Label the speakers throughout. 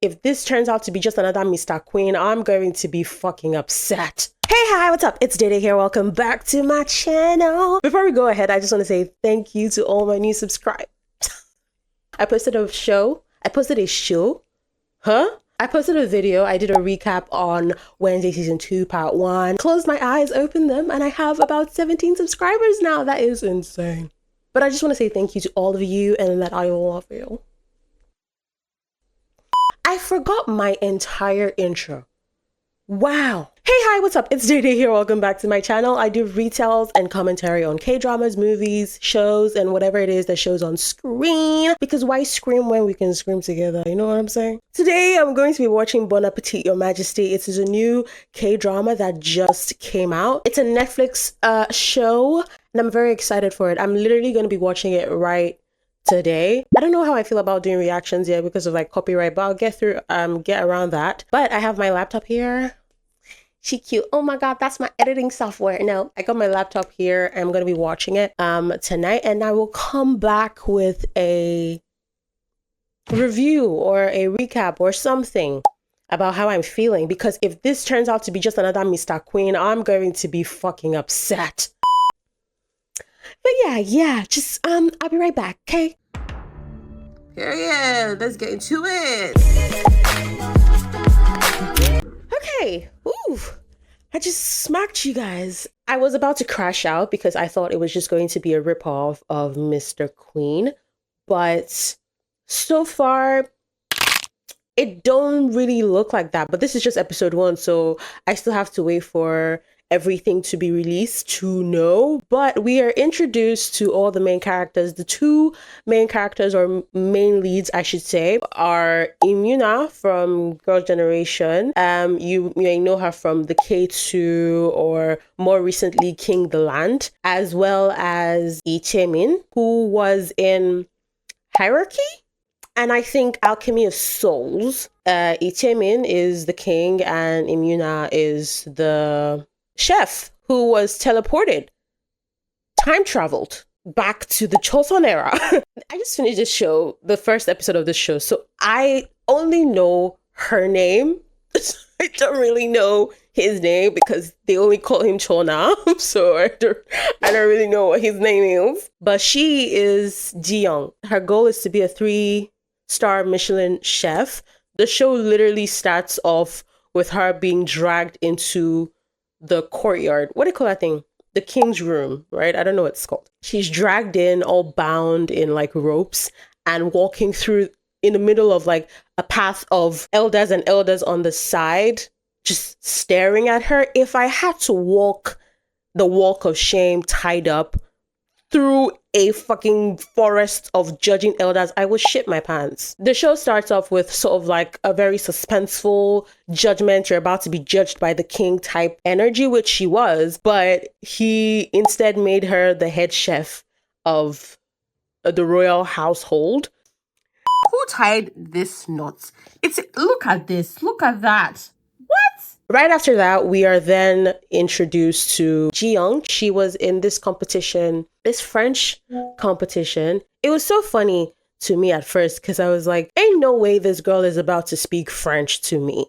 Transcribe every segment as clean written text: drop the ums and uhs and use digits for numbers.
Speaker 1: if this turns out to be just another Mr. Queen, I'm going to be fucking upset. Hey, hi, what's up? It's Dede here. Welcome back to my channel. Before we go ahead, I just want to say thank you to all my new subscribers. I posted a video. I did a recap on Wednesday season 2 part 1. Closed my eyes, opened them, and I have about 17 subscribers now. That is insane. But I just want to say thank you to all of you and that I love you. I forgot my entire intro. Wow. Hey, hi, what's up? It's Dede here. Welcome back to my channel. I do retells and commentary on K-dramas, movies, shows, and whatever it is that shows on screen. Because why scream when we can scream together? You know what I'm saying? Today, I'm going to be watching Appetit, Your Majesty. It is a new K-drama that just came out. It's a Netflix show, and I'm very excited for it. I'm literally going to be watching it right today. I don't know how I feel about doing reactions yet because of like copyright, but I'll get around that. But I have my laptop here. She cute. Oh my god, that's my editing software. No, I got my laptop here and I'm gonna be watching it tonight, and I will come back with a review or a recap or something about how I'm feeling, because if this turns out to be just another Mr. Queen, I'm going to be fucking upset. But yeah, just I'll be right back, okay? Period. Let's get into it. Okay. Ooh, I just smacked you guys. I was about to crash out because I thought it was just going to be a ripoff of Mr. Queen, but so far it don't really look like that. But this is just episode 1, so I still have to wait for everything to be released to know. But we are introduced to all the main characters. The 2 main characters, or main leads I should say, are Imuna from Girls' Generation. You may know her from the K2 or more recently King the Land, as well as Lee Heon, who was in Hierarchy and I think Alchemy of Souls. Lee Heon is the king and Imuna is the chef who was teleported, time traveled back to the Choson era. I just finished this show, the first episode of this show, so I only know her name. I don't really know his name because they only call him Chona, so I don't really know what his name is. But she is Jiyeong. Her goal is to be a 3-star Michelin chef. The show literally starts off with her being dragged into the courtyard. What do you call that thing? The king's room, right? I don't know what it's called. She's dragged in, all bound in like ropes, and walking through in the middle of like a path of elders and elders on the side, just staring at her. If I had to walk the walk of shame tied up through a fucking forest of judging elders, I would shit my pants. The show starts off with sort of like a very suspenseful judgment. You're about to be judged by the king type energy, which she was, but he instead made her the head chef of the royal household. Who tied this knot? Look at this, look at that. What? Right after that, we are then introduced to Jiyeong. She was in this competition, this French competition. It was so funny to me at first because I was like, ain't no way this girl is about to speak French to me.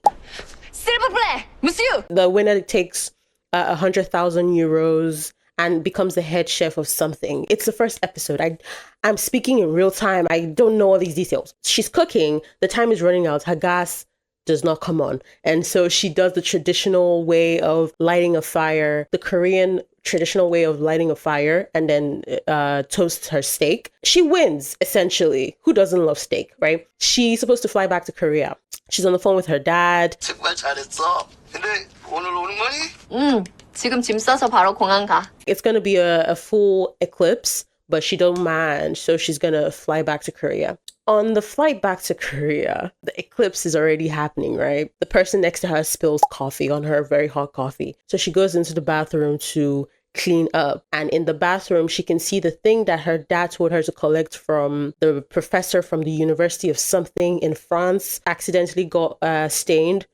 Speaker 1: S'il vous plaît, monsieur. The winner takes 100,000 euros and becomes the head chef of something. It's the first episode. I'm speaking in real time. I don't know all these details. She's cooking. The time is running out. Her gas does not come on. And so she does the traditional way of lighting a fire, the Korean traditional way of lighting a fire, and then toasts her steak. She wins, essentially. Who doesn't love steak, right? She's supposed to fly back to Korea. She's on the phone with her dad.
Speaker 2: 정말 잘했어. 근데 오늘 오는 거니?
Speaker 3: 지금 짐 싸서 바로 공항 가.
Speaker 1: It's going to be a full eclipse, but she don't mind. So she's going to fly back to Korea. On the flight back to Korea, the eclipse is already happening, right? The person next to her spills coffee on her, very hot coffee. So she goes into the bathroom to clean up. And in the bathroom, she can see the thing that her dad told her to collect from the professor from the University of something in France accidentally got stained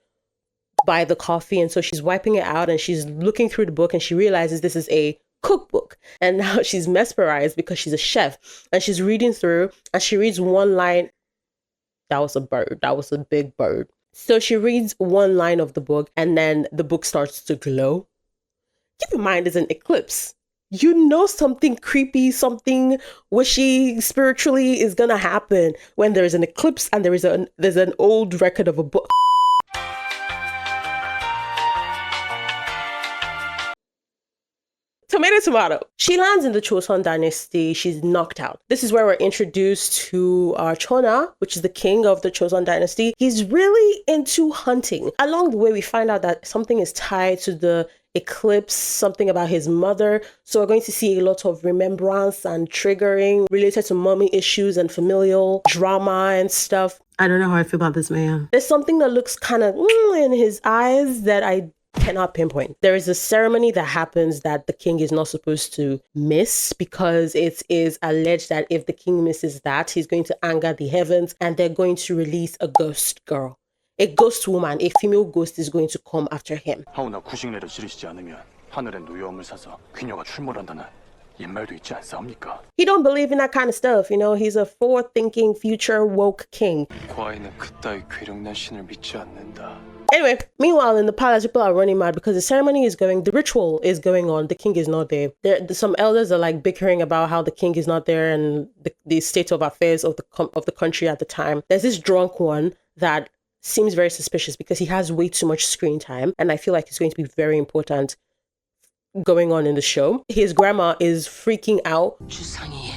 Speaker 1: by the coffee. And so she's wiping it out and she's looking through the book and she realizes this is a cookbook, and now she's mesmerized because she's a chef and she's reading through and she reads one line That was a bird. That was a big bird. So she reads one line of the book and then the book starts to glow. Keep in mind, it's an eclipse. You know something creepy, something wishy spiritually is gonna happen when there's an eclipse and there's an old record of a book. Tomato. She lands in the Chosun dynasty. She's knocked out. This is where we're introduced to Chona, which is the king of the Chosun dynasty. He's really into hunting. Along the way, we find out that something is tied to the eclipse, something about his mother. So we're going to see a lot of remembrance and triggering related to mommy issues and familial drama and stuff. I don't know how I feel about this man. There's something that looks kind of in his eyes that I cannot pinpoint. There is a ceremony that happens that the king is not supposed to miss because it is alleged that if the king misses that, he's going to anger the heavens and they're going to release a ghost girl. A ghost woman, a female ghost is going to come after him.
Speaker 4: 하오나 구식내를 지르시지 않으면 하늘에 누여움을 사서 귀녀가 출몰한다는 옛말도 있지 않사옵니까?
Speaker 1: He don't believe in that kind of stuff, you know. He's a forward-thinking, future woke king.
Speaker 4: 과인은 그따위 괴력난 신을 믿지 않는다.
Speaker 1: Anyway, meanwhile, in the palace, people are running mad because the ceremony is going, the ritual is going on. The king is not there. Some elders are like bickering about how the king is not there and the state of affairs of the country at the time. There's this drunk one that seems very suspicious because he has way too much screen time, and I feel like it's going to be very important going on in the show. His grandma is freaking out.
Speaker 5: 주상이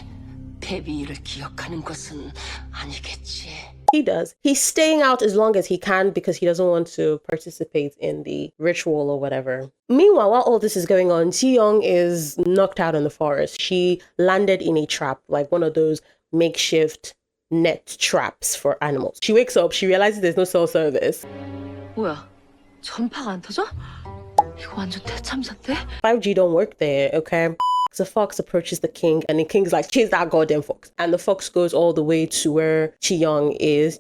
Speaker 5: 패비를 기억하는 것은 아니겠지.
Speaker 1: He does. He's staying out as long as he can because he doesn't want to participate in the ritual or whatever. Meanwhile, while all this is going on, Jiyeong is knocked out in the forest. She landed in a trap, like one of those makeshift net traps for animals. She wakes up, she realizes there's no cell service.
Speaker 5: 뭐야? 전파가 안 터져? 이거 완전 대참사인데?
Speaker 1: 5G don't work there, okay? So Fox approaches the king and the king's like, chase that goddamn fox. And the fox goes all the way to where Jiyeong is.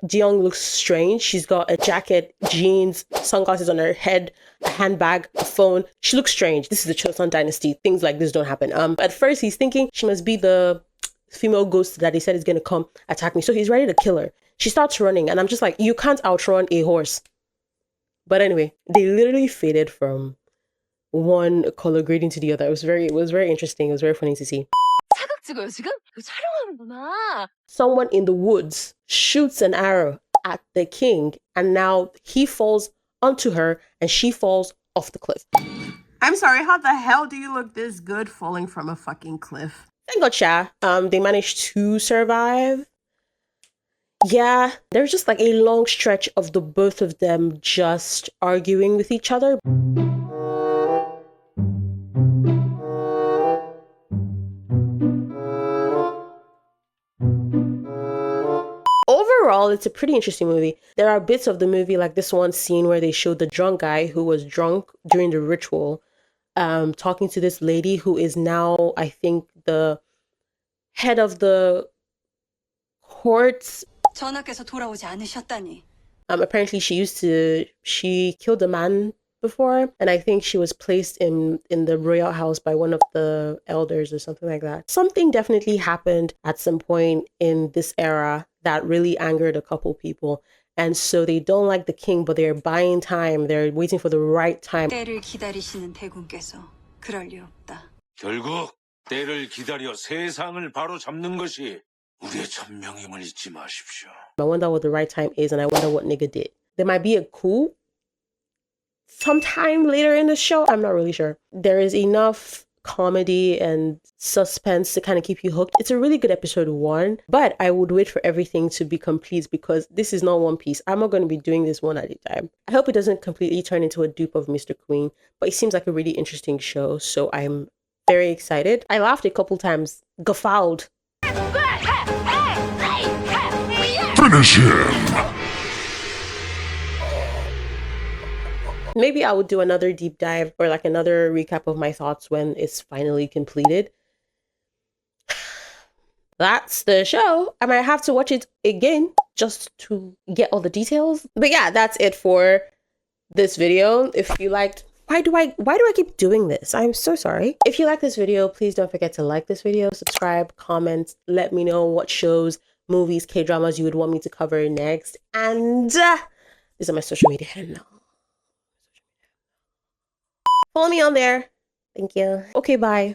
Speaker 1: Jiyeong looks strange. She's got a jacket, jeans, sunglasses on her head, a handbag, a phone. She looks strange. This is the Chosun dynasty. Things like this don't happen. At first he's thinking she must be the female ghost that he said is going to come attack me. So he's ready to kill her. She starts running and I'm just like, you can't outrun a horse. But anyway, they literally faded from one color grading to the other. It was very interesting. It was very funny to see.
Speaker 5: 사극 찍어요 지금? 이거 촬영하는구나.
Speaker 1: Someone in the woods shoots an arrow at the king and now he falls onto her and she falls off the cliff. I'm sorry, how the hell do you look this good falling from a fucking cliff? Thank God, Sha. They managed to survive. Yeah, there's just like a long stretch of the both of them just arguing with each other. Overall, it's a pretty interesting movie. There are bits of the movie, like this one scene where they showed the drunk guy who was drunk during the ritual, talking to this lady who is now, I think, the head of the courts.
Speaker 6: 전하께서 돌아오지 않으셨다니.
Speaker 1: Apparently she killed a man before, and I think she was placed in the royal house by one of the elders or something like that. Something definitely happened at some point in this era that really angered a couple people, and so they don't like the king, but they're buying time. They're waiting for the right time.
Speaker 6: 때를 기다리시는 대군께서 그럴 리 없다.
Speaker 7: 결국 때를 기다려 세상을 바로 잡는 것이 우리의 천명임을 잊지 마십시오.
Speaker 1: I wonder what the right time is, and I wonder what nigga did. There might be a coup sometime later in the show. I'm not really sure. There is enough comedy and suspense to kind of keep you hooked. It's a really good episode 1, but I would wait for everything to be complete because this is not One Piece. I'm not going to be doing this one at a time. I hope it doesn't completely turn into a dupe of Mr. Queen, but it seems like a really interesting show, so I'm very excited. I laughed a couple times, guffawed.
Speaker 7: Finish him!
Speaker 1: Maybe I would do another deep dive or like another recap of my thoughts when it's finally completed. That's the show. I might have to watch it again just to get all the details. But yeah, that's it for this video. If you liked Why do I keep doing this? I'm so sorry. If you like this video, please don't forget to like this video, subscribe, comment, let me know what shows, movies, K-dramas you would want me to cover next. And these are my social media handles. Follow me on there. Thank you. Okay, bye.